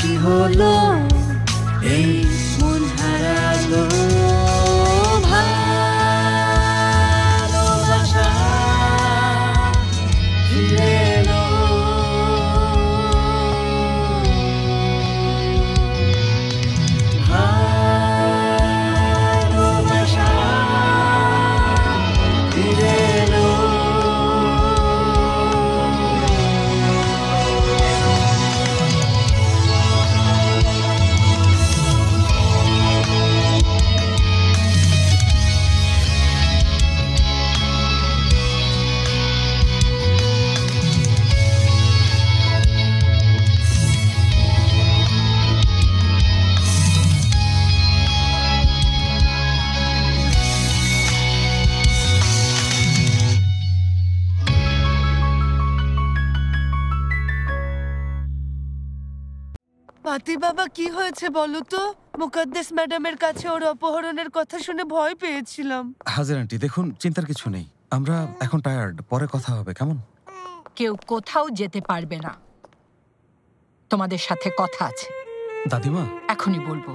কি হলো এই মন হারালো ভালোবাসা ফিরে এলো ভালোবাসা ফিরে এলো পাতি বাবা কি হয়েছে বলো তো? মুকদ্দেস ম্যাডামের কাছে ওর অপহরণের কথা শুনে ভয় পেয়েছিলাম। হাজির আন্টি, দেখুন চিন্তার কিছু নেই, আমরা এখন টায়ার্ড, পরে কথা হবে কেমন? কেউ কোথাও যেতে পারবে না, তোমাদের সাথে কথা আছে। দাদিমা এখনই বলবো।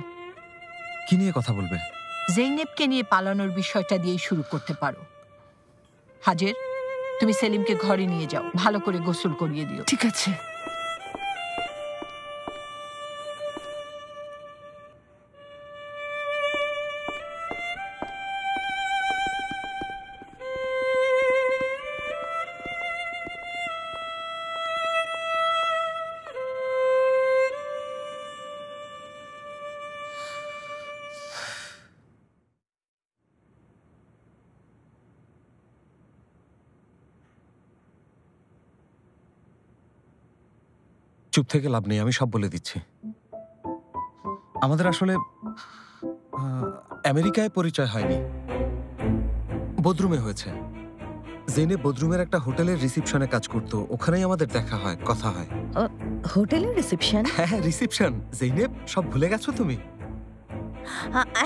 কি নিয়ে কথা বলবে? জেইনেবকে নিয়ে পালানোর বিষয়টা দিয়েই শুরু করতে পারো। হাজের, তুমি সেলিমকে ঘরে নিয়ে যাও, ভালো করে গোসল করিয়ে দিও। ঠিক আছে। চুপ থেকে লাভ নেই, আমি সব বলে দিচ্ছি। আমাদের আসলে আমেরিকায় পরিচয় হয়নি, বদরুমে হয়েছে। জেনেব বদরুমের একটা হোটেলের রিসেপশনে কাজ করতো, ওখানেই আমাদের দেখা হয়, কথা হয়। হোটেলের রিসেপশন? হ্যাঁ, রিসেপশন। জেনেব, সব ভুলে গেছো তুমি?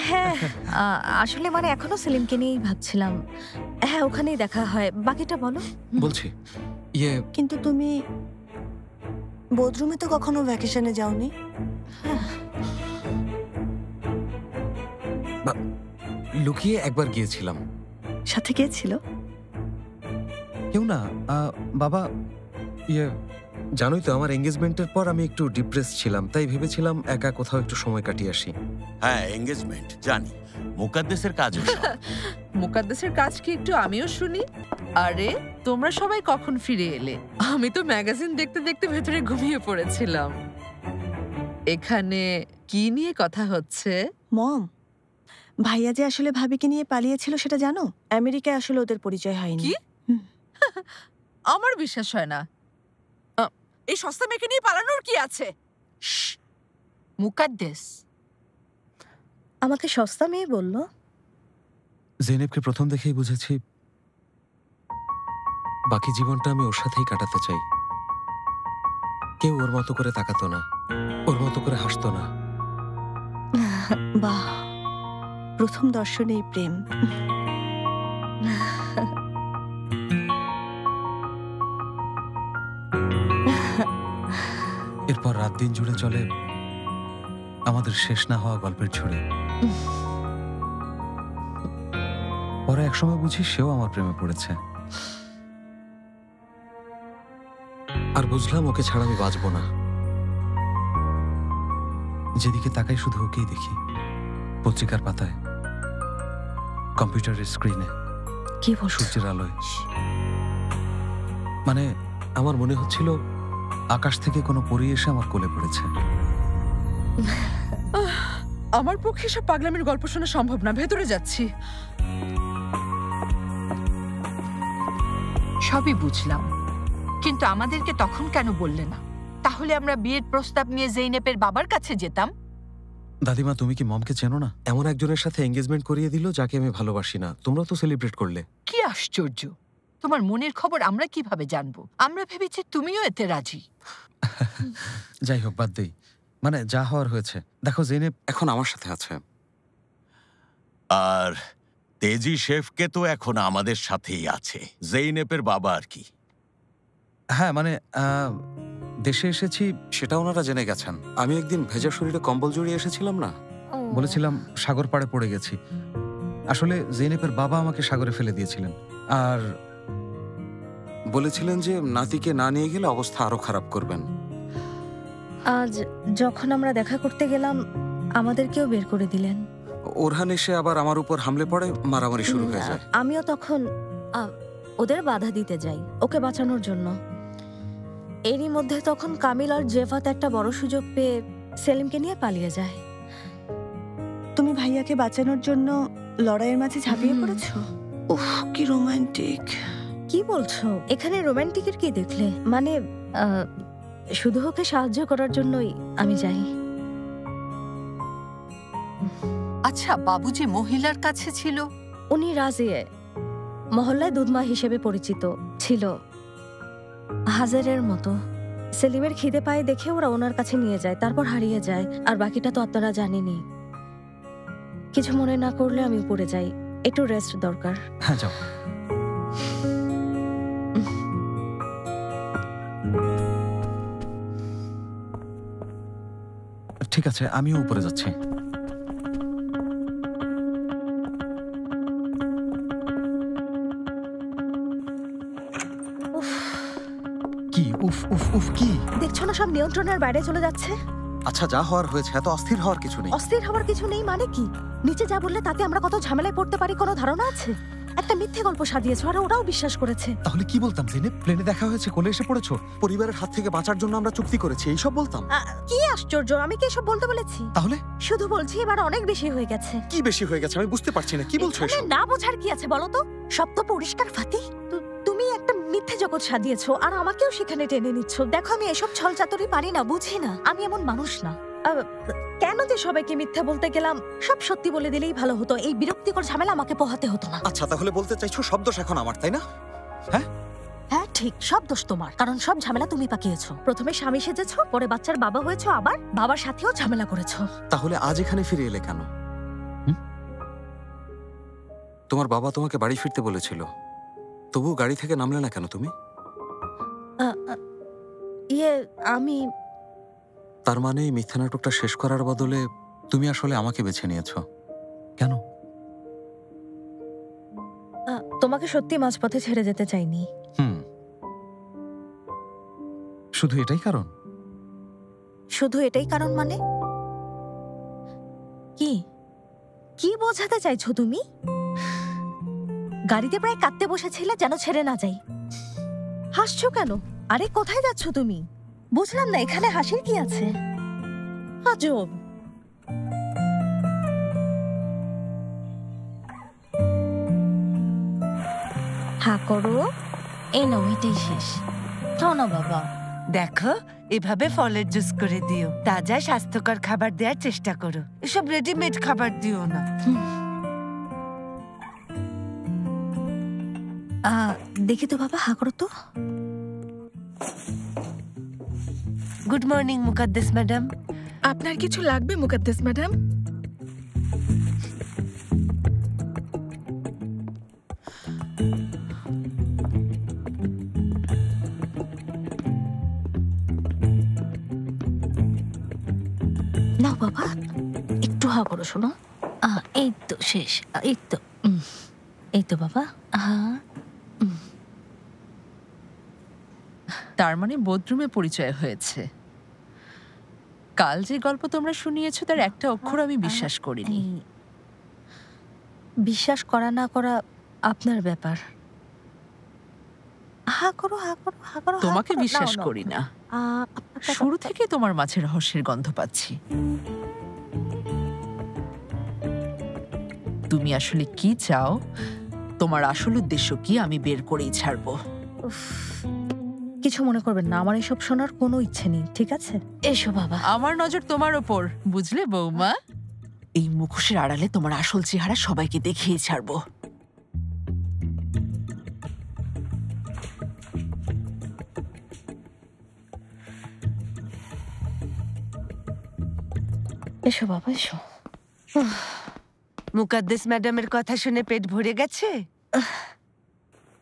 হ্যাঁ, আসলে মানে এখনো সেলিমকে নিয়েই ভাবছিলাম। হ্যাঁ, ওখানেই দেখা হয়। বাকিটা বলো। বলছি কিন্তু তুমি বদরুমে তো কখনো ভ্যাকেশনে যাওনি? লুকিয়ে একবার গিয়েছিলাম। সাথে কে ছিল? কেউ না, বাবা। জানোই তো আমার এঙ্গেজমেন্টের পর আমি একটু ডিপ্রেস ছিলাম, তাই ভেবেছিলাম একা কোথাও একটু সময় কাটিয়ে আসি। হ্যাঁ, এঙ্গেজমেন্ট জানি, মুকদ্দেসের কাজ। মুকদ্দেসের কাজ কি একটু আমিও শুনি? আরে তোমরা সবাই কখন ফিরে এলে? আমি তো ম্যাগাজিন দেখতে দেখতে ভেতরে ঘুমিয়ে পড়েছিলাম। এখানে কি নিয়ে কথা হচ্ছে? মম, ভাইয়া যে আসলে ভাবিকে নিয়ে পালিয়েছিল সেটা জানো? আমেরিকায় আসলে ওদের পরিচয় হয়নি। কি? আমার বিশ্বাস হয় না। এই সস্তা মেয়েকে নিয়ে পালানোর কি আছে? মুকদ্দেস আমাকে সস্তা মেয়ে বললো? জেনেবকে প্রথম দেখেই বুঝেছি বাকি জীবনটা আমি ওর সাথেই কাটাতে চাই। কেউ ওর মতো করে তাকাতো না, ওর মতো করে হাসতো না। বাহ, প্রথম দর্শনেই প্রেম। এরপর রাত দিন জুড়ে চলে আমাদের শেষ না হওয়া গল্পের ঝুড়ি। পরে একসময় বুঝি সেও আমার প্রেমে পড়েছে, আর বুঝলাম ওকে ছাড়া আমি বাঁচব না। যেদিকে তাকাই শুধু ওকেই দেখি, পত্রিকার পাতায়, কম্পিউটারের স্ক্রিনে, কি বল, সূর্যের আলোয়। মানে আমার মনে হচ্ছিল আকাশ থেকে কোনো পরী এসে আমার কোলে পড়েছে। আমার পক্ষে সব পাগলামির গল্প শোনা সম্ভব না, ভেতরে যাচ্ছি। সবই বুঝলাম, কিন্তু আমাদেরকে তখন কেন বললে না? তাহলে আমরা বিয়ের প্রস্তাব নিয়ে জেইনেবের বাবার কাছে যেতাম। দাদিমা, তুমি কি মমকে চেনো না? এমন একজনের সাথে এঙ্গেজমেন্ট করিয়ে দিল যাকে আমি ভালোবাসি না। তোমরা তো সেলিব্রেট করলে। কি আশ্চর্য! তোমার মনের খবর আমরা কিভাবে জানবো? আমরা ভেবেছি তুমিও এতে রাজি। যাই হোক, বাদ দেই। মানে যা হওয়ার হয়েছে। দেখো, জেনেব এখন আমার সাথে আছে, আর তেজি শেফকে তো এখন আমাদের সাথেই আছে। জেইনেবের বাবা আর কি। হ্যাঁ, মানে দেশে এসেছি সেটা ওনারা জেনে গেছেন। আমি একদিন ভেজা শরীরে কম্বল জড়িয়ে এসেছিলাম না? বলেছিলাম সাগর পাড়ে পড়ে গেছি। আসলে জেনেপের বাবা আমাকে সাগরে ফেলে দিয়েছিলেন, আর বলেছিলেন যে নাতিকে না নিয়ে গেলে অবস্থা আরো খারাপ করবেন। আজ যখন আমরা দেখা করতে গেলাম আমাদেরকেও বের করে দিলেন। ওরহান এসে আবার আমার উপর হামলে পড়ে, মারামারি শুরু হয়ে যায়। আমিও তখন ওদের বাধা দিতে যাই ওকে বাঁচানোর জন্য। এরই মধ্যে তখন কামিল আর জেফাত একটা বড় সুযোগ পেয়ে সেলিমকে নিয়ে পালিয়ে যায়। তুমি ভাইয়াকে বাঁচানোর জন্য লড়াইয়ের মাঝে ঝাঁপিয়ে পড়েছো? উফ, কি রোমান্টিক। কি বলছো? এখানে রোমান্টিকের কি দেখলে? মানে শুধু ওকে সাহায্য করার জন্যই আমি যাই। আচ্ছা, বাবু যে মহিলার কাছে ছিল, উনি রাজিয়ে মহল্লায় দুধমা হিসেবে পরিচিত ছিল, হাজারের মতো। সেলিমের খিদে পায়ে দেখে ওরা ওনার কাছে নিয়ে যায়, তারপর হারিয়ে যায়। আর বাকিটা তো আপনারা জানেনই। কিছু মনে না করলে আমি উপরে যাই, একটু রেস্ট দরকার। হ্যাঁ যাও। ঠিক আছে, আমিও উপরে যাচ্ছি। কি উফ উফ উফ কি? দেখছো না সব নিয়ন্ত্রণের বাইরে চলে যাচ্ছে। আচ্ছা, যা হওয়ার হয়েছে, এত অস্থির হওয়ার কিছু নেই। অস্থির হওয়ার কিছু নেই মানে কি? নিচে যা বললে তাতে আমরা কত ঝামেলায় পড়তে পারি কোনো ধারণা আছে? একটা মিথ্যে গল্প সাজিয়েছো আর ওরাও বিশ্বাস করেছে। তাহলে কি বলতাম জেনে? প্লেনে দেখা হয়েছে, কোলে এসে পড়েছো, পরিবারের হাত থেকে বাঁচার জন্য আমরা চুক্তি করেছি, এইসব বলতাম? কি আশ্চর্য, আমি কি এসব বলতে বলেছি? তাহলে শুধু বলছি এবার অনেক বেশি হয়ে গেছে। কি বেশি হয়ে গেছে আমি বুঝতে পারছি না, কি বলছো এসব? না বোঝার কি আছে বলো তো? সব তো পরিষ্কার ফাতি। তুমি একটা মিথ্যে জগৎ সাজিয়েছো আর আমাকেও সেখানে টেনে নিচ্ছ। দেখো আমি এসব ছলচাতুরি পারি না, বুঝি না, আমি এমন মানুষ না। কেন যে সবাইকে মিথ্যা বলতে গেলাম? সব সত্যি বলে দিলেই ভালো হতো, এই বিরক্তিকর ঝামেলা আমাকে পোহাতে হতো না। আচ্ছা, তাহলে বলতে চাইছো সব দোষ এখন আমার, তাই না? হ্যাঁ ঠিক, সব দোষ তোমার, কারণ সব ঝামেলা তুমি পাকিয়েছো। প্রথমে স্বামী সেজেছো, পরে বাচ্চার বাবা হয়েছো, আবার বাবার সাথেও ঝামেলা করেছো। তাহলে আজ এখানে ফিরে এলে কেন? তোমার বাবা তোমাকে বাড়ি ফিরতে বলেছিল, তবু গাড়ি থেকে নামলে না কেন তুমি? আমি তার মানে এই মিথ্যা নাটকটা শেষ করার বদলে তুমি আসলে আমাকে বেছে নিয়েছো। কেন? তোমাকে সত্যি মাঝপথে ছেড়ে যেতে চাইনি। শুধু এটাই কারণ? শুধু এটাই কারণ মানে কি? কি বোঝাতে চাইছো তুমি? গাড়িতে প্রায় কাঁদতে বসেছিলে যেন ছেড়ে না যাই। হাসছো কেন? আরে কোথায় যাচ্ছ তুমি? বুঝলাম না, এখানে হাসির কি আছে? আজব। হা করো, এই নাও, এটাই শেষ। খাও না বাবা। দেখো, এভাবে ফলের জুস করে দিও, তাজা স্বাস্থ্যকর খাবার দেওয়ার চেষ্টা করো, এসব রেডিমেড খাবার দিও না। দেখি তো বাবা, হা করো তো। Good morning Mukaddes madam. আপনার কিছু লাগবে মুকাদ্দেস ম্যাডাম? নাও বাবা, একটু হা করো, শোনো। এই তো শেষ, এই তো, এই তো বাবা। তার মানে বোধরুমে পরিচয় হয়েছে। কাল যে গল্প তোমরা শুনিয়েছো তার একটা অক্ষর আমি বিশ্বাস করিনি। বিশ্বাস করা না করা আপনার ব্যাপার। হা করো, হা করো, হা করো। তোমাকে বিশ্বাস করি না। শুরু থেকে তোমার মাঝে রহস্যের গন্ধ পাচ্ছি। তুমি আসলে কি চাও, তোমার আসল উদ্দেশ্য কি, আমি বের করেই ছাড়বো। কিছু মনে করবেন না, আমার এসব শোনার কোনো ইচ্ছে নেই, ঠিক আছে? এসো বাবা। আমার নজর তোমার ওপর, বুঝলে বৌমা? এই মুখোশের আড়ালে তোমার আসল চেহারা সবাইকে দেখিয়ে ছাড়বো। এসো বাবা, এসো। মুকাদ্দেস ম্যাডামের কথা শুনে পেট ভরে গেছে?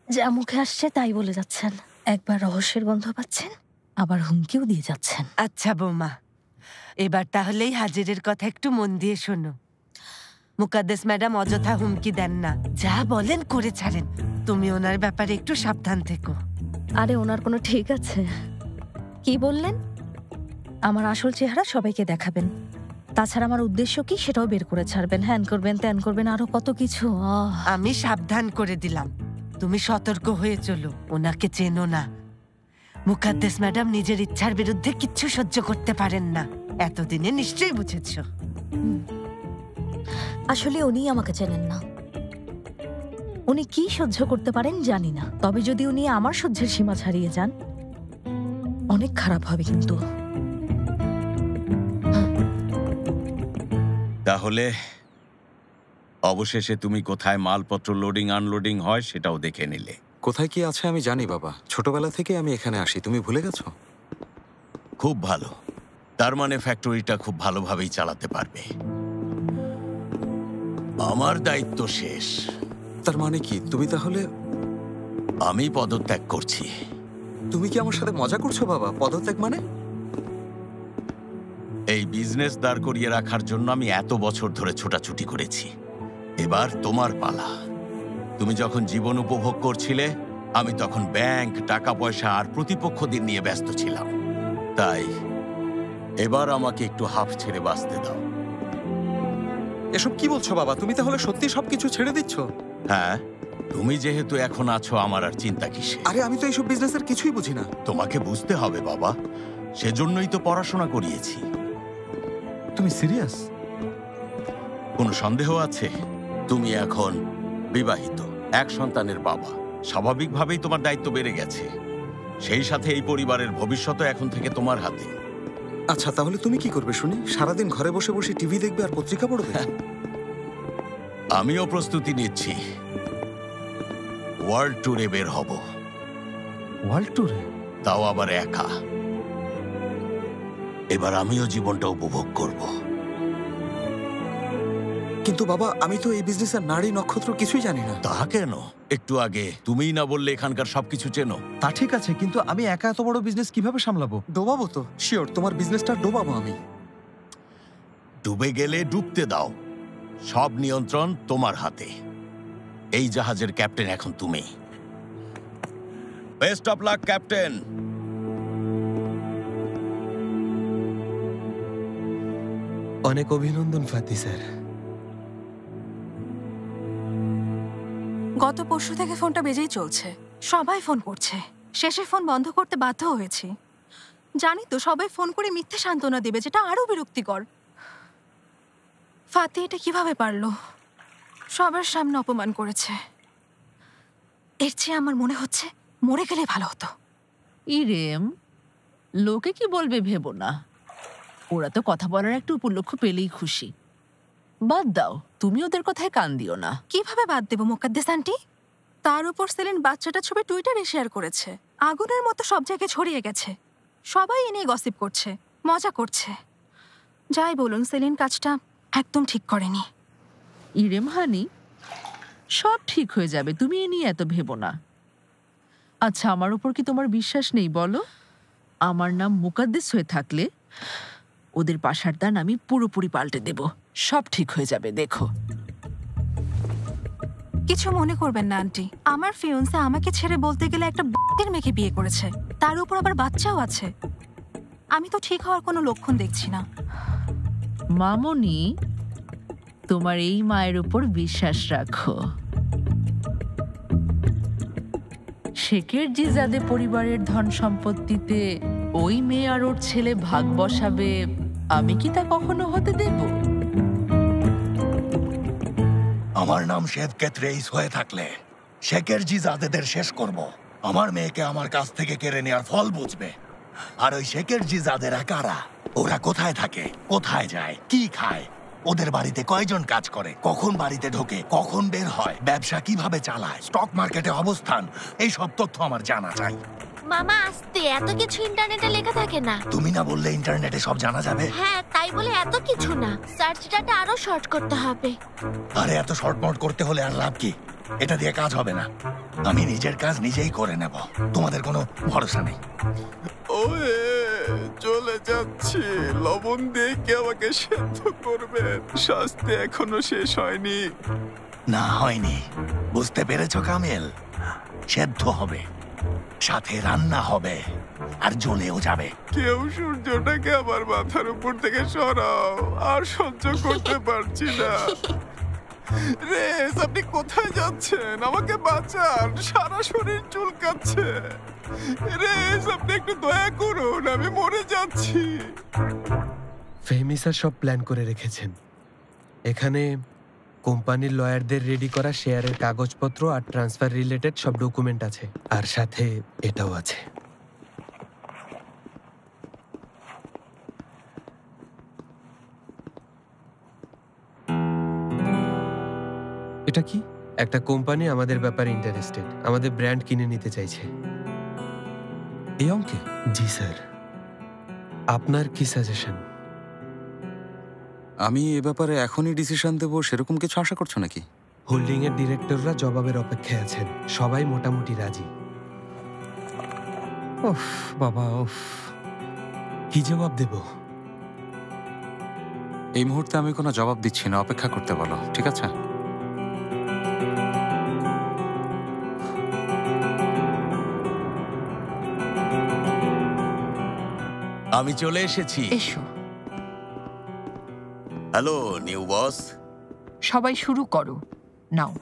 যা মুখে আসছে তাই বলে যাচ্ছেন। একবার রহস্যের গন্ধ পাচ্ছেন, আবার হুমকিও দিয়ে যাচ্ছেন। আচ্ছা বৌমা, এবার তাহলেই হাজিরের কথা একটু মন দিয়ে শোনো। মুকাদ্দেস ম্যাডাম অযথা হুমকি দেন না, যা বলেন করে ছাড়েন। তুমি ওনার ব্যাপারে একটু সাবধান থেকো। আরে ওনার কোনো ঠিক আছে? কি বললেন? আমার আসল চেহারা সবাইকে দেখাবেন, তাছাড়া আমার উদ্দেশ্য কি সেটাও বের করে ছাড়বেন। হ্যান করবেন, ত্যান করবেন, আরো কত কিছু। আমি সাবধান করে দিলাম, তুমি সতর্ক হয়ে চলো। ওনাকে চেনো না। মুকাদ্দেস ম্যাডাম নিজের ইচ্ছার বিরুদ্ধে কিচ্ছু সহ্য করতে পারেন না, এতদিনে নিশ্চয়ই বুঝেছো। আসলে উনি আমাকে চেনেন না। উনি কি সহ্য করতে পারেন জানি না, তবে যদি উনি আমার সহ্যের সীমা ছাড়িয়ে যান অনেক খারাপ হবে কিন্তু। তাহলে অবশেষে তুমি কোথায় মালপত্র লোডিং আনলোডিং হয় সেটাও দেখে নিলে। কোথায় কি আছে আমি জানি বাবা, ছোটবেলা থেকে আমি এখানে আসি, তুমি ভুলে গেছো? খুব ভালো, তার মানে ফ্যাক্টরিটা খুব ভালোভাবেই চালাতে পারবে। আমার দায়িত্ব শেষ। তার মানে কি তুমি তাহলে? আমি পদত্যাগ করছি। তুমি কি আমার সাথে মজা করছো বাবা? পদত্যাগ মানে? এই বিজনেস দাঁড় করিয়ে রাখার জন্য আমি এত বছর ধরে ছোটাছুটি করেছি, এবার তোমার পালা। তুমি যখন জীবন উপভোগ করছিলে, আমি তখন ব্যাংক, টাকা পয়সা আর প্রতিপক্ষদের নিয়ে ব্যস্ত ছিলাম। তাই এবার আমাকে একটু হাফ ছেড়ে বাঁচতে দাও। এসব কি বলছো বাবা? তুমি তাহলে সত্যি সবকিছু ছেড়ে দিচ্ছ? হ্যাঁ, তুমি যেহেতু এখন আছো, আমার আর চিন্তা কিসে? আরে আমি তো এইসব বিজনেসের কিছুই বুঝি না। তোমাকে বুঝতে হবে বাবা, সেজন্যই তো পড়াশোনা করিয়েছি। তুমি সিরিয়াস? কোনো সন্দেহ আছে? তুমি এখন বিবাহিত, এক সন্তানের বাবা, স্বাভাবিকভাবেই তোমার দায়িত্ব বেড়ে গেছে। সেই সাথে এই পরিবারের ভবিষ্যৎ এখন থেকে তোমার হাতে। আচ্ছা তাহলে তুমি কি করবে শুনি? সারাদিন ঘরে বসে বসে টিভি দেখবে আর পত্রিকা পড়বে? আমিও প্রস্তুতি নিচ্ছি, ওয়ার্ল্ড ট্যুরে বের হব। ওয়ার্ল্ড ট্যুরে? তাও আবার একা। এবার আমিও জীবনটা উপভোগ করব। কিন্তু বাবা আমি তো এই বিজনেসের নারী নক্ষত্র কিছুই জানি না। তা কেন? একটু আগে তুমিই না বললে এখানকার সবকিছু চেনো? তা ঠিক আছে, কিন্তু আমি একা এত বড় বিজনেস কিভাবে সামলাবো? ডোবাবো তো শিওর, তোমার বিজনেসটা ডোবাবো আমি। ডুবে গেলে ডুবতে দাও, সব নিয়ন্ত্রণ তোমার হাতে। এই জাহাজের ক্যাপ্টেন এখন তুমি। Best of luck captain. অনেক অভিনন্দন ফাতি স্যার। গত পরশু থেকে ফোনটা বেজেই চলছে, সবাই ফোন করছে। শেষে ফোন বন্ধ করতে বাধ্য হয়েছি। জানি তো সবাই ফোন করে মিথ্যে সান্ত্বনা দেবে, যেটা আরো বিরক্তিকর। ফাতি এটা কিভাবে পারলো? সবার সামনে অপমান করেছে। এর চেয়ে আমার মনে হচ্ছে মরে গেলে ভালো হতো। ইরেম, লোকে কি বলবে ভেবো না, ওরা তো কথা বলার একটা উপলক্ষ পেলেই খুশি। বাদ দাও, তুমি ওদের কথায় কান দিও না। কিভাবে বাদ দেবো মুকাদ্দেস আন্টি? তার উপর সেলিন বাচ্চাটা ছবি টুইটারে শেয়ার করেছে, আগুনের মতো সব জায়গায় ছড়িয়ে গেছে। সবাই এ নিয়ে গসিপ করছে, মজা করছে। যাই বলুন, সেলিন কাজটা একদম ঠিক করেনি। ইরেম হানি, সব ঠিক হয়ে যাবে, তুমি এ নিয়ে এত ভেবো না। আচ্ছা, আমার উপর কি তোমার বিশ্বাস নেই বলো? আমার নাম মুকাদ্দেস হয়ে থাকলে ওদের পাশার দান আমি পুরোপুরি পাল্টে দেব, সব ঠিক হয়ে যাবে, দেখো। কিছু মনে করবেন না আন্টি, আমার ফিয়ন্সে আমাকে ছেড়ে বলতে গেলে একটা বাচ্চার মেয়েকে বিয়ে করেছে, তার উপর আবার বাচ্চাও আছে। আমি তো ঠিক হওয়ার কোনো লক্ষণ দেখছি না। মামনি, তোমার এই মায়ের উপর বিশ্বাস রাখো। শেখের জিজাদে পরিবারের ধন সম্পত্তিতে ওই মেয়ে আর ওর ছেলে ভাগ বসাবে, আমি কি তা কখনো হতে দেব? আমার নাম শেভকেত রেইস হয়ে থাকলে শেখের জিজাদেদের শেষ করব। আমার মেয়েকে আমার কাছ থেকে কেড়ে নেওয়ার ফল বুঝবে। আর ওই শেখের জিজাদেরা কারা? ওরা কোথায় থাকে, কোথায় যায়, কি খায়, ওদের বাড়িতে কয়জন কাজ করে, কখন বাড়িতে ঢোকে, কখন বের হয়, ব্যবসা কিভাবে চালায়, স্টক মার্কেটে অবস্থান, এই সব তথ্য আমার জানা চাই। মামা আস্তে, এত কিছু ইন্টারনেটে লেখা থাকে না। তুমি না বললে ইন্টারনেটে সব জানা যাবে? হ্যাঁ, তাই বলে এত কিছু না, সার্চ ডাটা আরো শর্ট করতে হবে। আরে এত শর্ট নোট করতে হলে আর লাভ কি? এটা দিয়ে কাজ হবে না। আমি নিজের কাজ নিজেই করে নেব, তোমাদের কোনো ভরসা নেই। ওয়ে চলে যাচ্ছি, লবণ দিয়ে কি আমাকে সেদ্ধ করবেন? শাস্তি এখনো শেষ হয়নি। না হয়নি, বুঝতে পেরেছো কামেল? সেদ্ধ হবে, সাথে রান্না হবে, আর জ্বলেও যাবে। কেউ সূর্যটাকে আমার মাথার উপর থেকে সরাও, আর সহ্য করতে পারছি না। রেস, আপনি কোথায় যাচ্ছেন? আমাকে বাঁচান, সারা শরীর চুলকাচ্ছে। রেস, আপনি একটু দয়া করুন, আমি মরে যাচ্ছি। ফেহমি স্যার সব প্ল্যান করে রেখেছেন। এখানে কোম্পানির লয়ারদের রেডি করা শেয়ারের কাগজপত্র আর ট্রান্সফার রিলেটেড সব ডকুমেন্ট আছে, আর সাথে এটাও আছে। এটা কি? একটা কোম্পানি আমাদের ব্যাপারে ইন্টারেস্টেড, আমাদের ব্র্যান্ড কিনে নিতে চাইছে। এই অঙ্কে? জি স্যার। আপনার কি সাজেশন? আমি এ ব্যাপারে এখনই ডিসিশন দেবো সেরকম কিছু আশা করছো নাকি? হোল্ডিং এর ডিরেক্টররা জবাবের অপেক্ষায় আছেন, সবাই মোটামুটি রাজি। ওফ বাবা, ওফ, কি জবাব দেব? এই মুহূর্তে আমি কোনো জবাব দিচ্ছি না, অপেক্ষা করতে বলো, ঠিক আছে? আমি চলে এসেছি। এসো। হ্যালো নিউ বস। সবাই শুরু করো, নাও।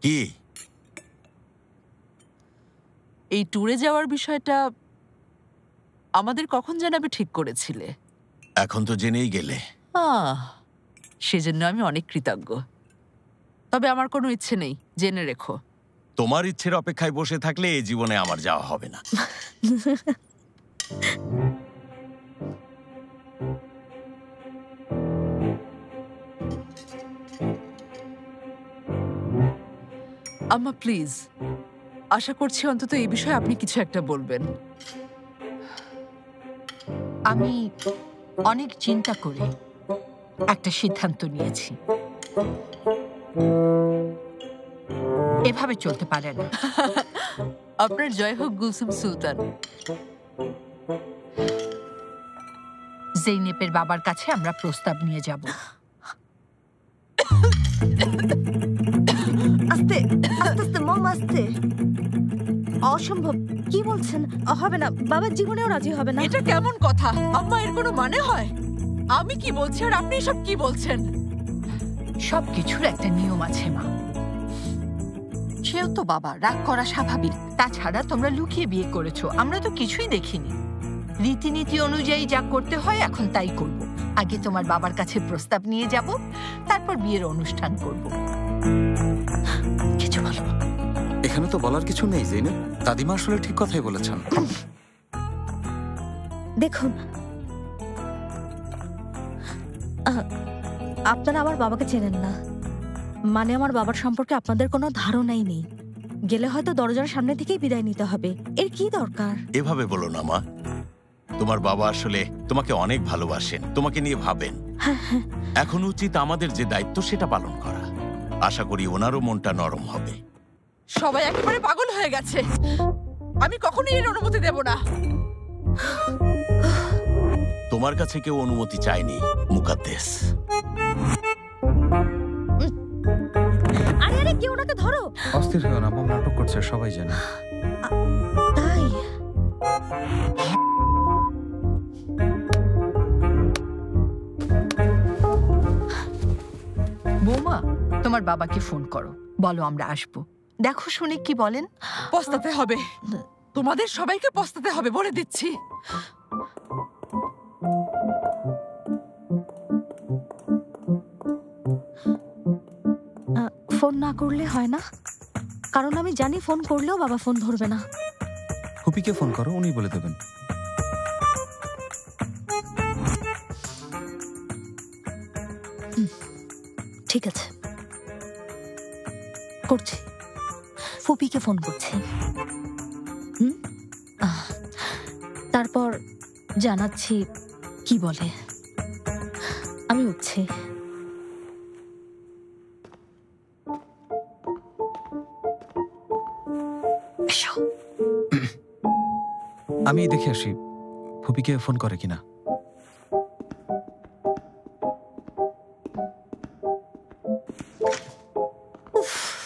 কি? এই ট্যুরে যাওয়ার বিষয়টা আমাদের কখন জানাবে ঠিক করেছিলে? এখন তো জেনেই গেলে। সেজন্য আমি অনেক কৃতজ্ঞ। তবে আমার কোনো ইচ্ছে নেই, জেনে রেখো। তোমার ইচ্ছের অপেক্ষায় বসে থাকলে এই জীবনে আমার যাওয়া হবে না। আম্মা প্লিজ, আশা করছি অন্তত এই বিষয়ে আপনি কিছু একটা বলবেন। আমি অনেক চিন্তা করে একটা সিদ্ধান্ত নিয়েছি। এভাবে চলতে পারে না। আপনার জয় হোক গুলসুম সুলতান। জেইনেপের বাবার কাছে আমরা প্রস্তাব নিয়ে যাব। আস্তে আস্তে আস্তে মম, আস্তে। অসম্ভব, কি বলছেন? হবে না, বাবার জীবনেও রাজি হবে না। এটা কেমন কথা আম্মা? এর কোনো মানে হয়? আমি কি বলছি আর আপনি সব কি বলছেন? সবকিছুর একটা নিয়ম আছে মা। সেও তো বাবা, রাগ করা স্বাভাবিক। তাছাড়া তোমরা লুকিয়ে বিয়ে করেছো, আমরা তো কিছুই দেখিনি। রীতিনীতি অনুযায়ী যা করতে হয় এখন তাই করব। আগে তোমার বাবার কাছে প্রস্তাব নিয়ে যাব, তারপর বিয়ের অনুষ্ঠান করব। কিছু বলো। এখানে তো বলার কিছু নেই জেনে, দাদিমা আসলে ঠিক কথাই বলেছেন। দেখুন, আপনারা আমার বাবাকে চেনেন না, মানে আমার বাবার সম্পর্কে আপনাদের কোনো ধারণাই নেই। গেলে হয়তো দরজার সামনে থেকেই বিদায় নিতে হবে। এর কি দরকার? এভাবে বলো না মা। তোমার বাবা আসলে তোমাকে অনেক ভালোবাসেন, তোমাকে নিয়ে ভাবেন। এখন উচিত আমাদের যে দায়িত্ব সেটা পালন করা। আশা করি ওনারও মনটা নরম হবে। সবাই একেবারে পাগল হয়ে গেছে। আমি কখনোই এর অনুমতি দেব না। তোমার কাছে কেউ অনুমতি চায়নি মুকাদ্দেস। আরে আরে, কেউ ওনাকে ধরো। অস্থির হও না, মম নাটক করছে, সবাই জানে। তাই বৌমা, তোমার বাবাকে ফোন করো, বলো আমরা আসবো। দেখো শুনে কি বলেন। পস্তাতে হবে, তোমাদের সবাইকে পস্তাতে হবে বলে দিচ্ছি। ফোন না করলে হয় না, কারণ আমি জানি ফোন করলেও বাবা ফোন ধরবে না। হুপিকে ফোন করো, উনি বলে দেবেন। ঠিক আছে, করছি। ফুপিকে ফোন করছি। তারপর জানাচ্ছি কি বলে। আমি উঠছি। আমি দেখে আসি ফুপিকে ফোন করে কিনা।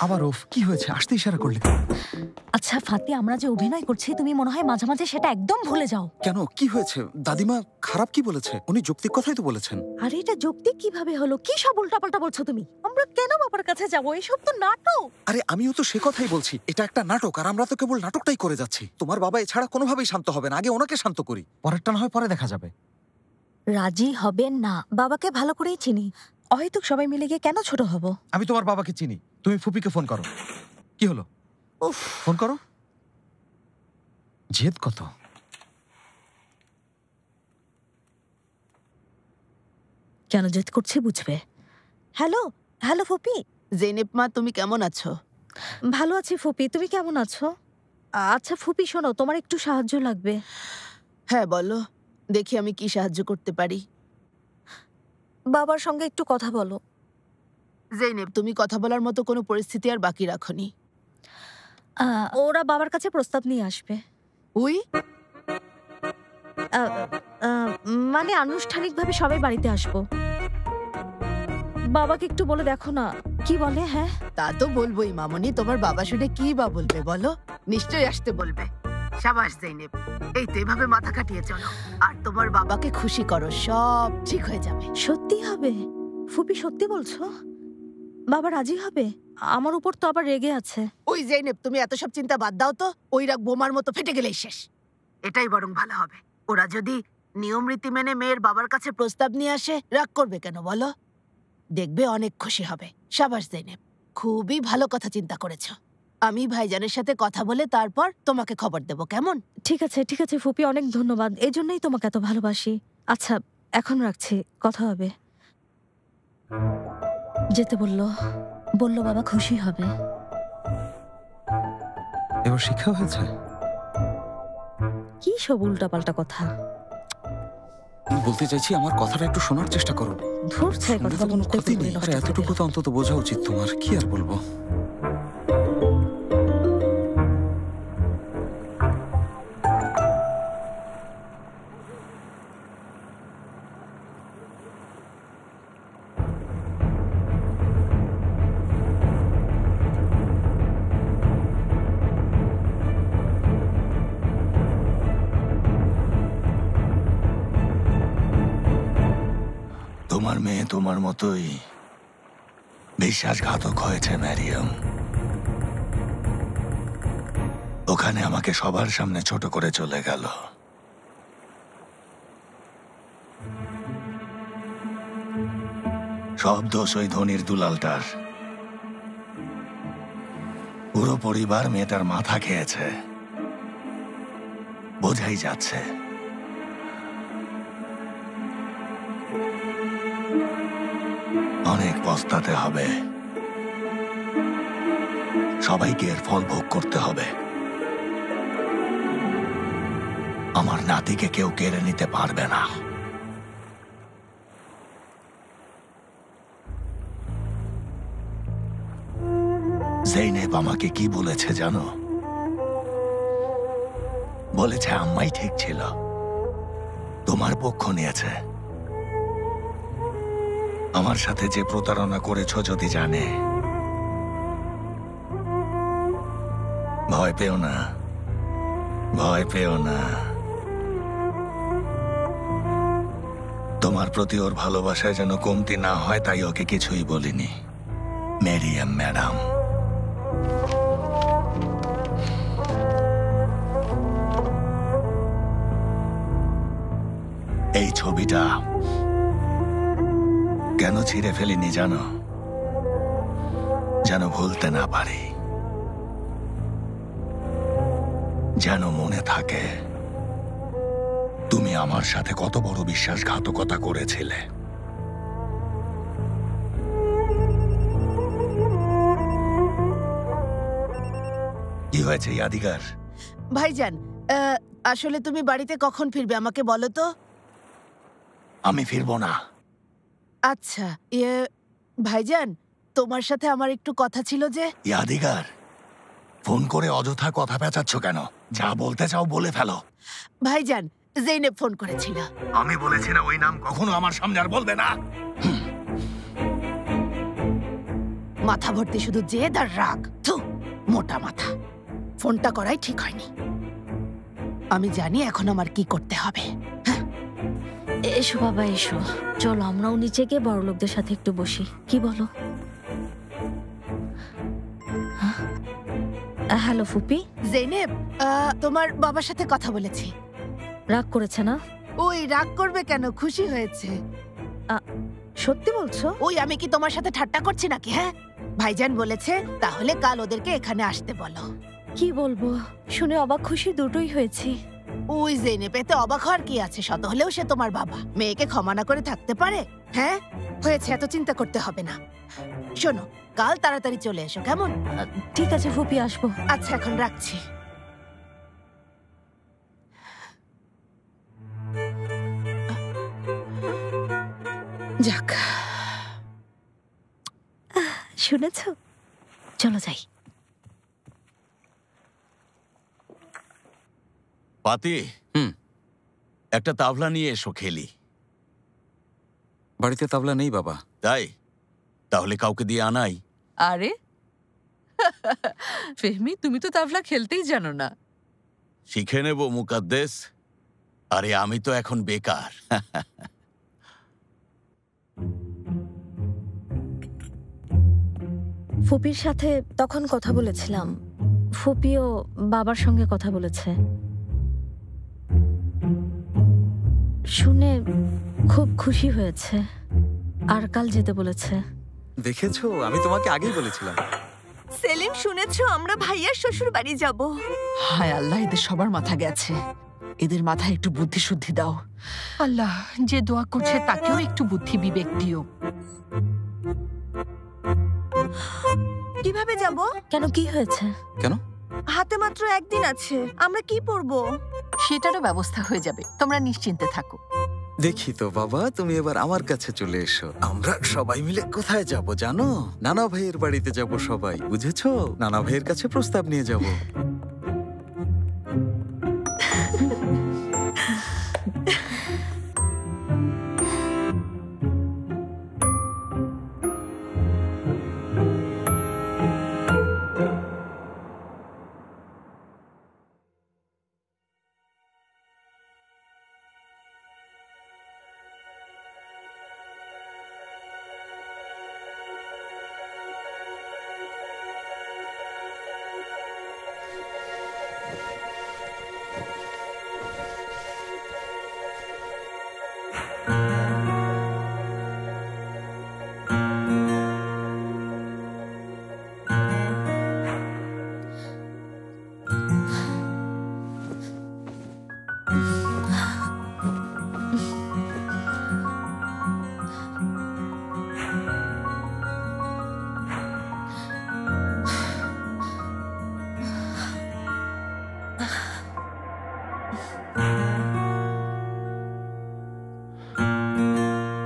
আবার ওফ, কি হয়েছে? আসতে ইশারা করলে কেন? আচ্ছা ফাতি, আমরা যে অভিনয় করছি তুমি মনে হয় মাঝে মাঝে সেটা একদম ভুলে যাও। কেন, কি হয়েছে? দাদিমা খারাপ কি বলেছে? উনি যৌক্তিক কথাই তো বলেছেন। আরে এটা যৌক্তিক কিভাবে হলো? কি সব উল্টাপাল্টা বলছো তুমি? আমরা কেন বাবার কাছে যাবো? এইসব তো নাটক। আরে আমিও তো সে কথাই বলছি, এটা একটা নাটক, আর আমরা তো কেবল নাটকটাই করে যাচ্ছি। তোমার বাবা এছাড়া কোনোভাবেই শান্ত হবে না। আগে ওনাকে শান্ত করি, পরেরটা না হয় পরে দেখা যাবে। রাজি হবেন না, বাবাকে ভালো করেই চিনি। অহেতুক সবাই মিলে গিয়ে কেন ছোট হব? আমি তোমার বাবাকে চিনি, তুমি ফুপিকে ফোন করো। কি হলো? উফ, ফোন করো। জেদ কত? কেন জেদ করছি বুঝবে। হ্যালো হ্যালো ফুপি। জেনেব মা, তুমি কেমন আছো? ভালো আছি ফুপি, তুমি কেমন আছো? আচ্ছা ফুপি শোনো, তোমার একটু সাহায্য লাগবে। হ্যাঁ বলো, দেখি আমি কি সাহায্য করতে পারি। বাবার সঙ্গে একটু কথা বলো। জেনেব, তুমি কথা বলার মতো কোনো পরিস্থিতি আর বাকি রাখোনি। ওরা বাবার কাছে প্রস্তাব নিয়ে আসবে। উই মানে আনুষ্ঠানিকভাবে সবাই বাড়িতে আসবো। বাবাকে একটু বলে দেখো না কি বলে। হ্যাঁ তা তো বলবোই মামনি, তোমার বাবা শুনে কি বা বলবে বলো? নিশ্চয়ই আসতে বলবে। সাবাস জেনেব, এই তো এভাবে মাথা কাটিয়ে চলো আর তোমার বাবাকে খুশি করো, সব ঠিক হয়ে যাবে। সত্যি হবে? ফুপি সত্যি বলছো? বাবা রাজি হবে? আমার উপর তো আবার রেগে আছে। ওই জেনেব, তুমি এত সব চিন্তা বাদ দাও তো। ওই রাগ বোমার মতো ফেটে গেলেই শেষ। এটাই বরং ভালো হবে। ওরা যদি নিয়ম রীতি মেনে মেয়ের বাবার কাছে প্রস্তাব নিয়ে আসে, রাগ করবে কেন বলো? দেখবে অনেক খুশি হবে। সাবাস জেনেব, খুবই ভালো কথা চিন্তা করেছো। আমি ভাইজানের সাথে কথা বলে তারপর তোমাকে খবর দেব, কেমন? ঠিক আছে ঠিক আছে ফুপি, অনেক ধন্যবাদ। এই জন্যই তোমাকে এত ভালোবাসি। আচ্ছা এখন রাখছি, কথা হবে। যেতে বললো বাবা খুশি হবে। এবার শিক্ষা হয়েছে। কি সব উল্টাপাল্টা কথা বলতে চাইছি, আমার কথাটা একটু শোনার চেষ্টা করো। ধরছে কথা কোনো ক্ষতি নেই, আর এতটুকু তো অন্তত বোঝা উচিত তোমার। কি আর বলবো। তোমার মেয়ে তোমার মতোই বিশ্বাসঘাতক হয়েছে ম্যারিয়াম। ওখানে আমাকে সবার সামনে ছোট করে চলে গেল। সব দোষ ওই ধনির দুলালটার। পুরো পরিবার মেয়েটার মাথা খেয়েছে, বোঝাই যাচ্ছে। অনেক পস্তাতে হবে, সবাইকে এর ফল ভোগ করতে হবে। আমার নাতিকে কেউ কেড়ে নিতে পারবে না। জেনেব আমাকে কি বলেছে জানো? বলেছে আম্মাই ঠিক ছিল, তোমার পক্ষ নিয়েছে। আমার সাথে যে প্রতারণা করেছো যদি জানে। ভয় পেও না, ভয় পেও না। তোমার প্রতি ওর ভালোবাসায় যেন কমতি না হয়, তাই ওকে কিছুই বলিনি। মেরিয়াম ম্যাডাম, এই ছবিটা কেন ছিঁড়ে ফেলিনি জানো? যেন ভুলতে না পারি, যেন মনে থাকে তুমি আমার সাথে কত বড় বিশ্বাসঘাতকতা করেছিলে। কি হয়েছে ইয়াদিগার? ভাইজান, আসলে তুমি বাড়িতে কখন ফিরবে আমাকে বলো তো। আমি ফিরবো না। আচ্ছা ভাইজান, তোমার সাথে আমার একটু কথা ছিল যে। ইয়াদিগার, ফোন করে অযথা কথা পেঁচাচ্ছ কেন? যা বলতে চাও বলে ফেলো। ভাইজান, জেনেব ফোন করেছিল। আমি বলেছি না ওই নাম কখনো আমার সামনে আর বলবে না। মাথা ভর্তি শুধু জেদ আর রাগ। থু, মোটা মাথা। ফোনটা করাই ঠিক হয়নি। আমি জানি এখন আমার কি করতে হবে। এসো বাবা এসো, চলো আমরাও নিচে গিয়ে বড় লোকদের সাথে একটু বসি, কি বলো? হ্যালো ফুপি। জেনেব, তোমার বাবার সাথে কথা বলেছি। রাগ করেছে না? ওই রাগ করবে কেন, খুশি হয়েছে। সত্যি বলছো? ওই আমি কি তোমার সাথে ঠাট্টা করছি নাকি? হ্যাঁ, ভাইজান বলেছে তাহলে কাল ওদেরকে এখানে আসতে বলো। কি বলবো, শুনে অবাক খুশি দুটোই হয়েছি। ওই জেনেব, এতে অবাক হওয়ার কি আছে? শত হলেও সে তোমার বাবা। মেয়েকে ক্ষমা না করে থাকতে পারে? হ্যাঁ, হয়েছে, এত চিন্তা করতে হবে না। শোনো, কাল তাড়াতাড়ি চলে এসো, কেমন? ঠিক আছে ফুপি, আসবো। আচ্ছা, এখন রাখছি। যাক, শুনেছ? চলো যাই। পাতি, একটা তাবলা নিয়ে এসো, খেলি। বাড়িতে তাবলা নেই বাবা। তাই? তাহলে কাউকে দিয়ে আনাই। আরে ফেহমি, তুমি তো তাবলা খেলতেই জানো না। শিখে নেব মুকাদ্দেস। আরে আমি তো এখন বেকার। ফুপির সাথে তখন কথা বলেছিলাম। ফুপিও বাবার সঙ্গে কথা বলেছে, শুনে খুব খুশি হয়েছে, আর কাল যেতে বলেছে। দেখেছো, আমি তোমাকে আগেই বলেছিলাম। সেলিম, শুনেছো? আমরা ভাইয়ার শ্বশুর বাড়ি যাব। হায় আল্লাহ, এদের সবার মাথা গেছে। এদের মাথায় একটু বুদ্ধি শুদ্ধি দাও আল্লাহ। যে দোয়া করছে তাকেও একটু বুদ্ধি বিবেক দিও। কিভাবে যাব? কেন, কি হয়েছে? কেন? হাতে মাত্র একদিন আছে, আমরা কি পরবো? সেটারও ব্যবস্থা হয়ে যাবে, তোমরা নিশ্চিন্তে থাকো। দেখি তো বাবা, তুমি এবার আমার কাছে চলে এসো। আমরা সবাই মিলে কোথায় যাব জানো? নানা ভাইয়ের বাড়িতে যাব সবাই, বুঝেছো? নানা ভাইয়ের কাছে প্রস্তাব নিয়ে যাব।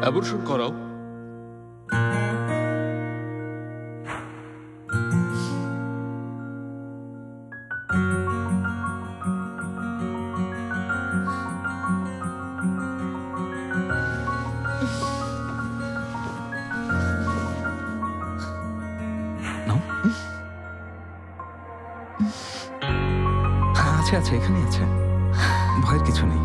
অ্যাবর্শন করাও। আছে আছে, এখানে আছে, ভয়ের কিছু নেই।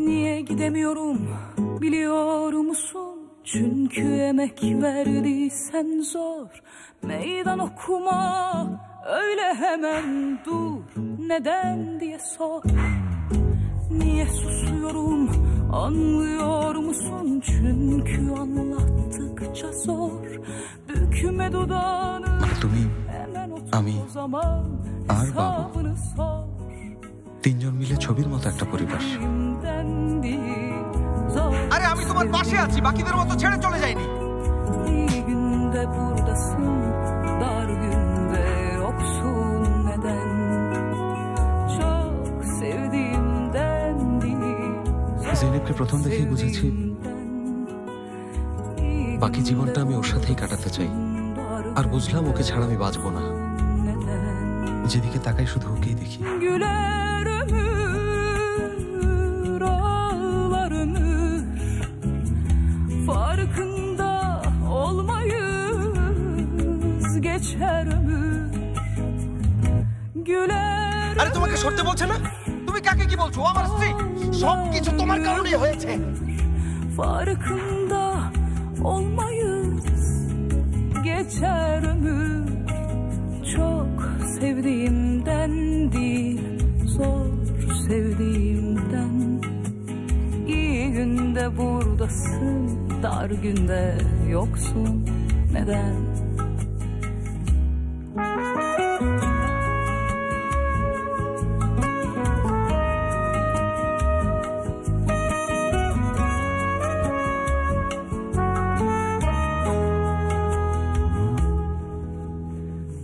Niye gidemiyorum? Biliyor musun? Çünkü emek verdiysen zor. Meydan okuma öyle hemen dur. Neden diye sor. Niye susuyorum anlıyor musun? Çünkü anlattıkça zor. Bükme dudağını hemen otur o zaman hesabını sor. তিনজন মিলে ছবির মতো একটা পরিবার। আরে আমি তোমার পাশে আছি, বাকিদের মতো ছেড়ে চলে যাইনি। İyi günde buradasın, dar günde yoksun neden? Çok sevdiğimden değil. জেনেবকে প্রথম দেখেই বুঝেছি বাকি জীবনটা আমি ওর সাথেই কাটাতে চাই। আর বুঝলাম ওকে ছাড়া আমি বাঁচবো না। যেদিকে তাকাই শুধু ওকেই দেখি। Güler ömür, ağlar ömür. Farkında olmayız, geçer ömür. Güler আরে তোমাকে সরতে বলছে না? তুমি কাকে কি বলছো? ও আমার স্ত্রী। সবকিছু তোমার কারণেই হয়েছে। Farkında olmayız, geçer ömür. Çok sevdiğimden değil, zor sevdiğimden. İyi günde buradasın, dar günde yoksun neden?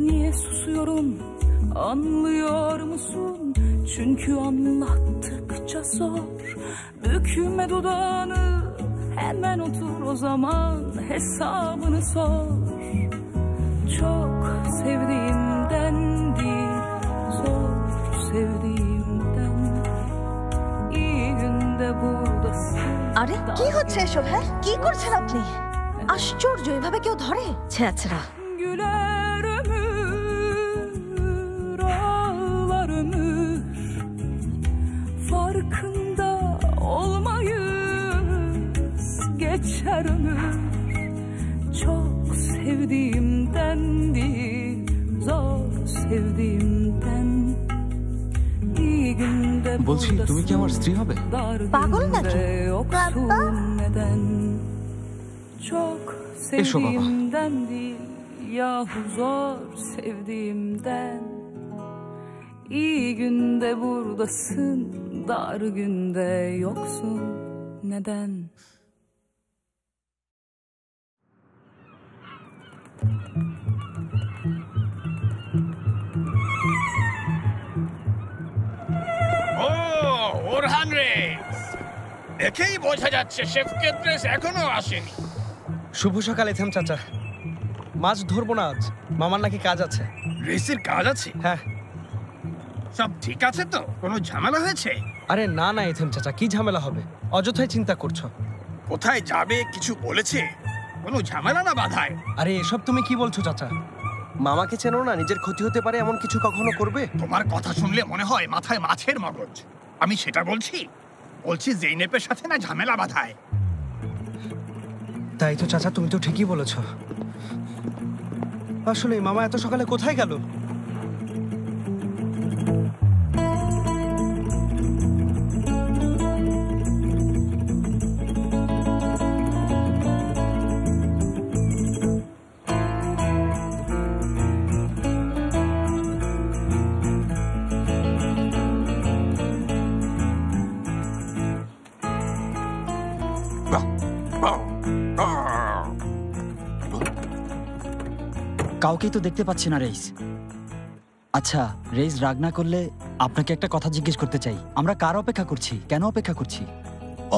Niye susuyorum anlıyor musun? Çünkü anlattıkça zor. Bükme dudağını hemen otur o zaman hesabını sor. Çok sevdiğimden değil, zor sevdiğimden. İyi günde buradasın. আরে কি হচ্ছে এসব? হ্যাঁ কি করছেন আপনি? আশ্চর্য, এভাবে কেউ ধরে? ছেঁচড়া। Güler ömür, ağlar ömür. Farkında olmayız, geçer ömür. Çok sevdiğimden değil, zor sevdiğimden. İyi günde বলছি তুমি কি আমার স্ত্রী হবে? পাগল নাকি? yoksun neden? Çok এসো বাবা। sevdiğimden değil, yahu zor sevdiğimden. İyi günde buradasın, dar günde yoksun neden? ও ওরহান রেস, দেখেই বোঝা যাচ্ছে শেফ কেট্রেস এখনো আসেনি। শুভ সকাল এথাম চাচা। মাছ ধরবো না আজ, মামার নাকি কাজ আছে। রেসের কাজ আছে? হ্যাঁ। সব ঠিক আছে তো? কোনো ঝামেলা হয়েছে? আরে না না এথাম চাচা, কি ঝামেলা হবে? অযথাই চিন্তা করছো। কোথায় যাবে কিছু বলেছে? কোনো ঝামেলা না বাধায়? আরে এসব তুমি কি বলছো চাচা? মামাকে চেনো না? নিজের ক্ষতি হতে পারে এমন কিছু কখনো করবে? তোমার কথা শুনলে মনে হয় মাথায় মাছের মগজ। আমি সেটা বলছি? বলছি জেইনেপের সাথে না ঝামেলা বাধায়। তাই তো চাচা, তুমি তো ঠিকই বলেছ। আসলে মামা এত সকালে কোথায় গেল? কাউকেই তো দেখতে পাচ্ছি না রেইস। আচ্ছা রেইস, রাগ না করলে আপনাকে একটা কথা জিজ্ঞেস করতে চাই। আমরা কার অপেক্ষা করছি? কেন অপেক্ষা করছি?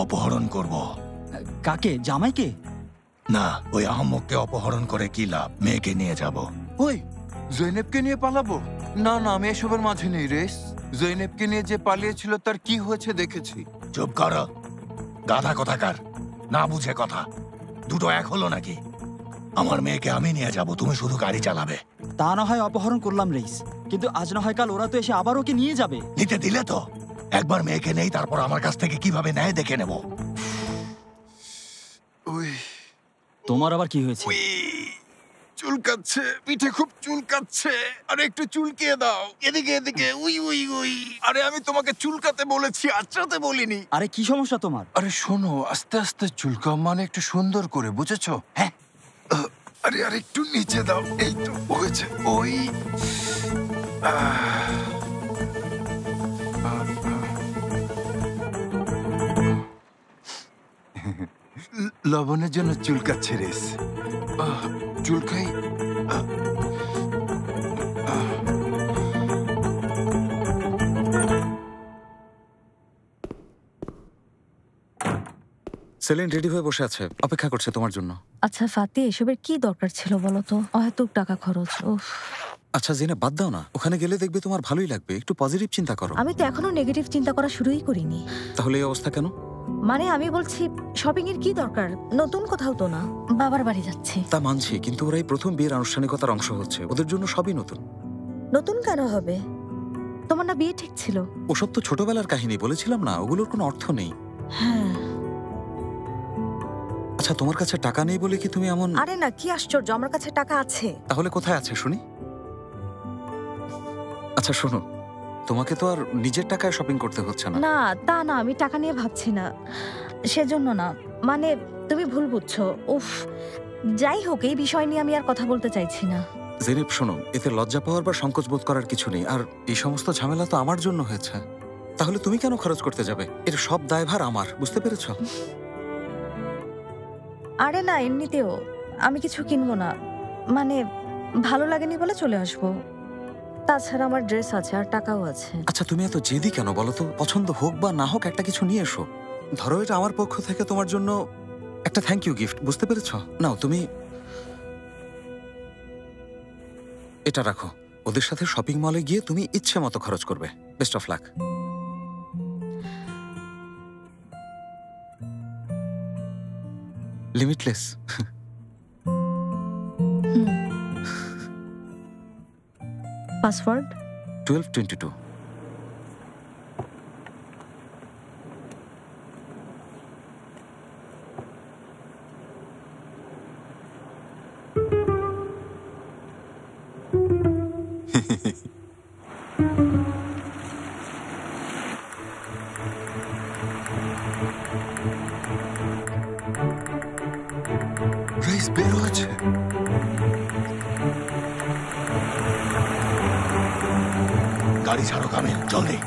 অপহরণ করব। কাকে? জামাইকে? না, ওই আহম্মককে অপহরণ করে কি লাভ? মেয়েকে নিয়ে যাব। ওই জৈনেবকে নিয়ে পালাবো? না না, আমি এসবের মাঝে নেই রেস। জৈনেবকে নিয়ে যে পালিয়েছিল তার কি হয়েছে দেখেছি। চুপ করো, গাধা কোথাকার, না বুঝে কথা। দুটো এক হলো নাকি? আমার মেয়েকে আমি নিয়ে যাব, তুমি শুধু গাড়ি চালাবে। তা না হয় অপহরণ করলাম রেইস, কিন্তু আজ না হয় কাল ওরা তো এসে আবার ওকে নিয়ে যাবে। নিতে দিলে তো? একবার মেয়েকে নেই, তারপর আমার কাছ থেকে কিভাবে নেয় দেখে নেব। ওই তোমার আবার কি হয়েছে? চুলকাচ্ছে, পিঠে খুব চুলকাচ্ছে। আরে একটু চুলকিয়ে দাও, এদিকে এদিকে। We we we. আরে আমি তোমাকে চুলকাতে বলেছি, আঁচড়াতে বলিনি। আরে কি সমস্যা তোমার? আরে শোনো, আস্তে আস্তে চুলকাও, মানে একটু সুন্দর করে, বুঝেছো? হ্যাঁ। আরে আরে একটু নিচে দাও, এই তো হয়েছে। ওই লবণের জন্য চুলকাচ্ছে রেস। চুলকাই। সেলিন রেডি হয়ে বসে আছে, অপেক্ষা করছে তোমার জন্য। আচ্ছা ফাতি, এসবের কি দরকার ছিল বলো তো? অহেতুক টাকা খরচ। উফ। আচ্ছা জিনা, বাদ দাও না, ওখানে গেলে দেখবে তোমার ভালোই লাগবে। একটু পজিটিভ চিন্তা করো। আমি তো এখনো নেগেটিভ চিন্তা করা শুরুই করিনি। তাহলে এই অবস্থা কেন? মানে আমি বলছি, শপিং এর কি দরকার? নতুন কোথাও তো না, বাবার বাড়ি যাচ্ছি। তা মানছি, কিন্তু ওরাই প্রথম বিয়ের আনুষ্ঠানিকতার অংশ হচ্ছে, ওদের জন্য সবই নতুন। নতুন কেন হবে? তোমার না বিয়ে ঠিক ছিল? ওসব তো ছোটবেলার কাহিনী, বলেছিলাম না, ওগুলোর কোনো অর্থ নেই। হ্যাঁ। আচ্ছা তোমার কাছে টাকা নেই বলে কি তুমি এমন? আরে না, কি আশ্চর্য, আমার কাছে টাকা আছে। তাহলে কোথায় আছে শুনি? আচ্ছা শোনো, তোমাকে তো আর নিজের টাকায় শপিং করতে হচ্ছে না। না তা না, আমি টাকা নিয়ে ভাবছি না, সেজন্য না। মানে তুমি ভুল বুঝছো। উফ, যাই হোক, এই বিষয় নিয়ে আমি আর কথা বলতে চাইছি না। জেনেব শোনো, এতে লজ্জা পাওয়ার বা সংকোচ বোধ করার কিছু নেই। আর এই সমস্ত ঝামেলা তো আমার জন্য হয়েছে, তাহলে তুমি কেন খরচ করতে যাবে? এর সব দায়ভার আমার, বুঝতে পেরেছো? আরে না, এমনিতেও আমি কিছু কিনবো না, মানে ভালো লাগেনি বলে চলে আসবো। তাছাড়া আমার ড্রেস আছে আর টাকাও আছে। আচ্ছা তুমি এত জেদি কেন বলো তো? পছন্দ হোক বা না হোক একটা কিছু নিয়ে এসো। ধরো এটা আমার পক্ষ থেকে তোমার জন্য একটা থ্যাংক ইউ গিফট, বুঝতে পেরেছো? নাও তুমি এটা রাখো। ওদের সাথে শপিং মলে গিয়ে তুমি ইচ্ছে মতো খরচ করবে। Best of luck. Limitless. Password 1222। Race বের হয়েছে। গাড়ি ছাড়ো কামিল, জলদি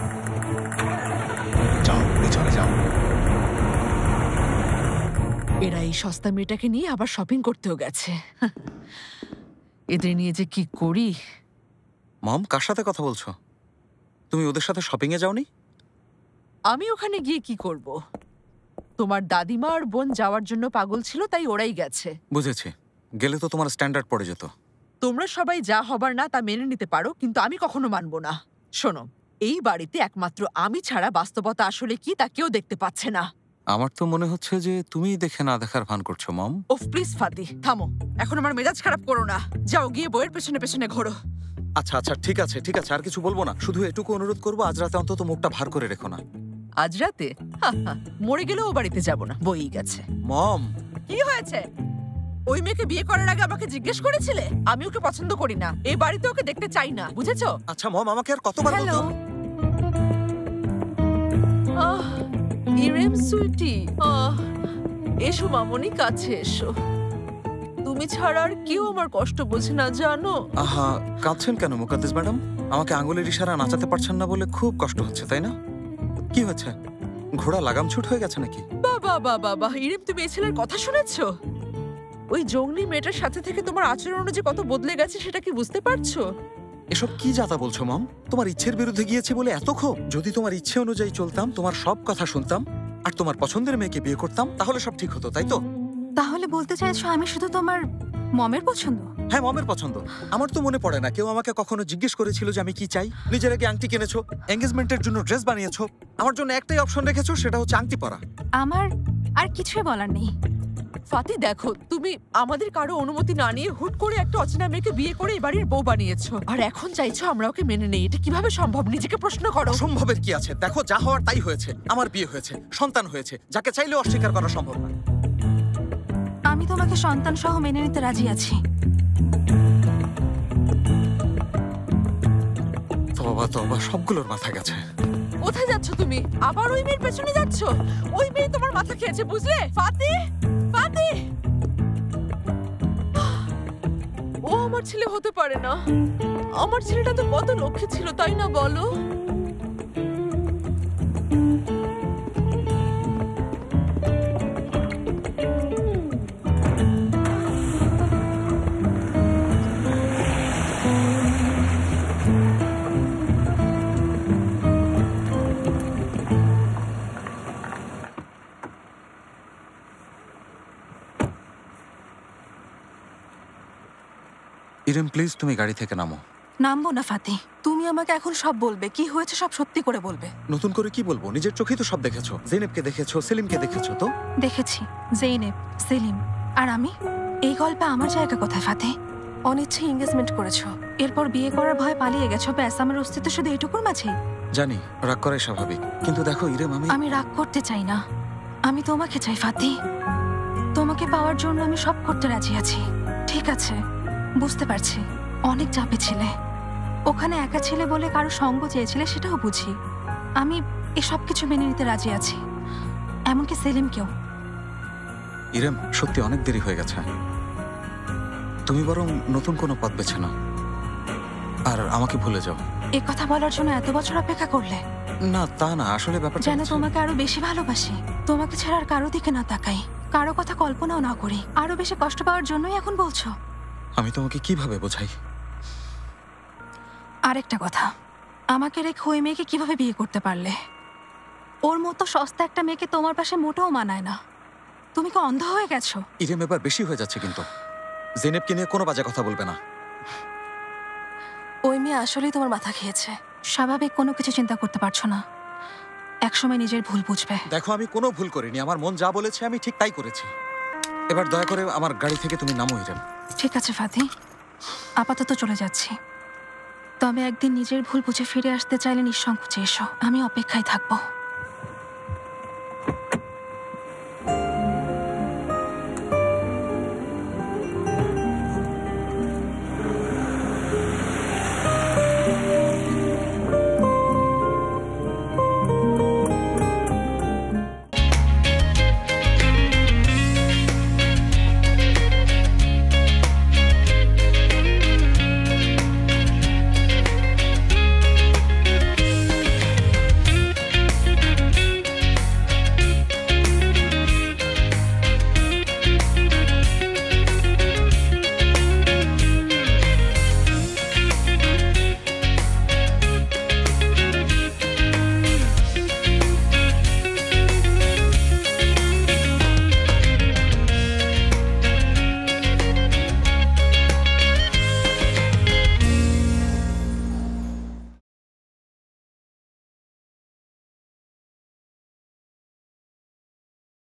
যাও, পেছনে যাও। এরা এই সস্তা মেয়েটাকে নিয়ে আবার শপিং করতেও গেছে। এদের নিয়ে যে কি করি। মম, কার সাথে কথা বলছো? তুমি ওদের সাথে শপিং এ যাওনি? আমি ওখানে গিয়ে কি করব? তোমার দাদিমা আর বোন যাওয়ার জন্য পাগল ছিল, তাই ওরাই গেছে। বুঝেছি, গেলে তো তোমার স্ট্যান্ডার্ড পড়ে যেত। তোমরা সবাই যা হবার না তা মেনে নিতে পারো, কিন্তু আমি কখনো মানবো না। শোনো, এই বাড়িতে একমাত্র আমি ছাড়া বাস্তবতা আসলে কি তা কেউ দেখতে পাচ্ছে না। আমার তো মনে হচ্ছে যে তুমি দেখে না দেখার ভান করছো মম। ওফ প্লিজ ফাতি, থামো। এখন আমার মেজাজ খারাপ করো না। যাও গিয়ে বইয়ের পেছনে পেছনে ঘোরো। আচ্ছা আচ্ছা ঠিক আছে ঠিক আছে, আর কিছু বলবো না। শুধু এটুকু অনুরোধ করবো, আজ রাতে অন্তত মুখটা ভার করে রেখো না। আজ রাতে? মরে গেলেও ও বাড়িতে যাবো না, বই গেছে। মম, কি হয়েছে? ওই মেয়েকে বিয়ে করার আগে আমাকে জিজ্ঞেস করেছিলে? আমি ওকে পছন্দ করি না, এই বাড়িতে ওকে দেখতে চাই না, বুঝেছো? আচ্ছা মম, আমাকে আর কতবার বলতে হবে? ইরেম সুইটি, এসো মামনি, কাছে এসো। তুমি ছাড়া আর কেউ আমার কষ্ট বোঝে না, জানো? আহা, কাঁদছেন কেন মুকাদ্দেস ম্যাডাম? আমাকে আঙ্গুলের ইশারা নাচাতে পারছেন না বলে খুব কষ্ট হচ্ছে, তাই না? কি হয়েছে? ঘোড়া লাগাম ছুট হয়ে গেছে নাকি? বাবা বাবা বাবা, ইরেম তুমি এই ছেলের কথা শুনেছো? ওই জঙ্গলি মেয়েটার সাথে থেকে তোমার আচরণ যে কত বদলে গেছে সেটা কি বুঝতে পারছো? এসব কি যাতা বলছো মম? তোমার ইচ্ছের বিরুদ্ধে গিয়েছি বলে এত ক্ষোভ? যদি তোমার ইচ্ছে অনুযায়ী চলতাম, তোমার সব কথা শুনতাম, আর তোমার পছন্দের মেয়েকে বিয়ে করতাম, তাহলে সব ঠিক হতো, তাই তো? তাহলে বলতে চাইছো আমি শুধু তোমার মমের পছন্দ? হ্যাঁ, মমের পছন্দ। আমার তো মনে পড়ে না কেউ আমাকে কখনো জিজ্ঞেস করেছিল যে আমি কি চাই। নিজের আগে আংটি কিনেছো, এঙ্গেজমেন্টের জন্য ড্রেস বানিয়েছো, আমার জন্য একটাই অপশন রেখেছো, সেটা হচ্ছে আংটি পরা। আমার আর কিছুই বলার নেই। ফাতি দেখো, তুমি আমাদের কারো অনুমতি না নিয়ে হুট করে একটা অচেনা মেয়েকে বিয়ে করে এই বাড়ির বউ বানিয়েছো, আর এখন চাইছো আমরা ওকে মেনে নেই। এটা কিভাবে সম্ভব? নিজেকে প্রশ্ন করো। অসম্ভবের কি আছে? দেখো, যা হওয়ার তাই হয়েছে। আমার বিয়ে হয়েছে, সন্তান হয়েছে, যাকে চাইলেও অস্বীকার করা সম্ভব না। তোমাকে সন্তান সহ মেনে নিতে রাজি আছি। তবা সবগুলোর মাথা গেছে। কোথায় যাচ্ছ তুমি? আবার ওই মেয়ের পেছনে যাচ্ছ? ওই মেয়ে তোমার মাথা খেয়েছে, বুঝলে? ফাতি, ফাতি, ও আমার ছেলে হতে পারে না। আমার ছেলেটা তো কত লক্ষ্যে ছিল, তাই না বলো? ইরেম প্লিজ তুমি গাড়ি থেকে নামো। নামবো না ফাতি, তুমি আমাকে এখন সব বলবে, কি হয়েছে সব সত্যি করে বলবে। নতুন করে কি বলবো? নিজের চোখেই তো সব দেখেছো। জেনেবকে দেখেছো, সেলিমকে দেখেছো তো? দেখেছি, জেইনেব, সেলিম আর আমি। এই গল্পে আমার জায়গা কোথায় ফাতি? অনিচ্ছে এঙ্গেজমেন্ট করেছো, এরপর বিয়ে করার ভয় পালিয়ে গেছো, ব্যাস আমার অস্তিত্ব শুধু এইটুকুর মাঝে। জানি রাগ করাই স্বাভাবিক, কিন্তু দেখো ইরেম, আমি রাগ করতে চাই না, আমি তোমাকে চাই ফাতি। তোমাকে পাওয়ার জন্য আমি সব করতে রাজি আছি। ঠিক আছে, বুঝতে পারছি অনেক চাপে ছিলে, ওখানে একা ছিলে বলে কারো সঙ্গ চেয়েছিলে, সেটাও বুঝি। আমি এসব কিছু মেনে নিতে রাজি আছি, এমনকি সেলিমকেও। ইরেম সত্যি অনেক দেরি হয়ে গেছে, তুমি বরং নতুন কোনো পথ বেছে নাও আর আমাকে ভুলে যাও। এ কথা বলার জন্য এত বছর অপেক্ষা করলে? না তা না, আসলে ব্যাপারটা যেন তোমাকে আরো বেশি ভালোবাসি, তোমাকে ছাড়া আর কারো দিকে না তাকাই, কারো কথা কল্পনাও না করি, আরো বেশি কষ্ট পাওয়ার জন্যই এখন বলছো। আমি তোমাকে কিভাবে বোঝাই? আরেকটা কথা, আমাকে রেখে ওই মেয়েকে কিভাবে বিয়ে করতে পারলে? ওর মতো সস্তা একটা মেয়েকে তোমার পাশে মোটেও মানায় না। তুমি কি অন্ধ হয়ে গেছো? ইরেম এবার বেশি হয়ে যাচ্ছে, কিন্তু জেনেবকে নিয়ে কোনো বাজে কথা বলবে না। ওই মেয়ে আসলেই তোমার মাথা খেয়েছে, স্বাভাবিক কোনো কিছু চিন্তা করতে পারছো না, একসময় নিজের ভুল বুঝবে। দেখো আমি কোনো ভুল করিনি, আমার মন যা বলেছে আমি ঠিক তাই করেছি। এবার দয়া করে আমার গাড়ি থেকে তুমি নামো ইরেম। ঠিক আছে ফাতি, আপাতত চলে যাচ্ছি, তবে একদিন নিজের ভুল বুঝে ফিরে আসতে চাইলে নিঃসংকোচে এসো, আমি অপেক্ষায় থাকবো।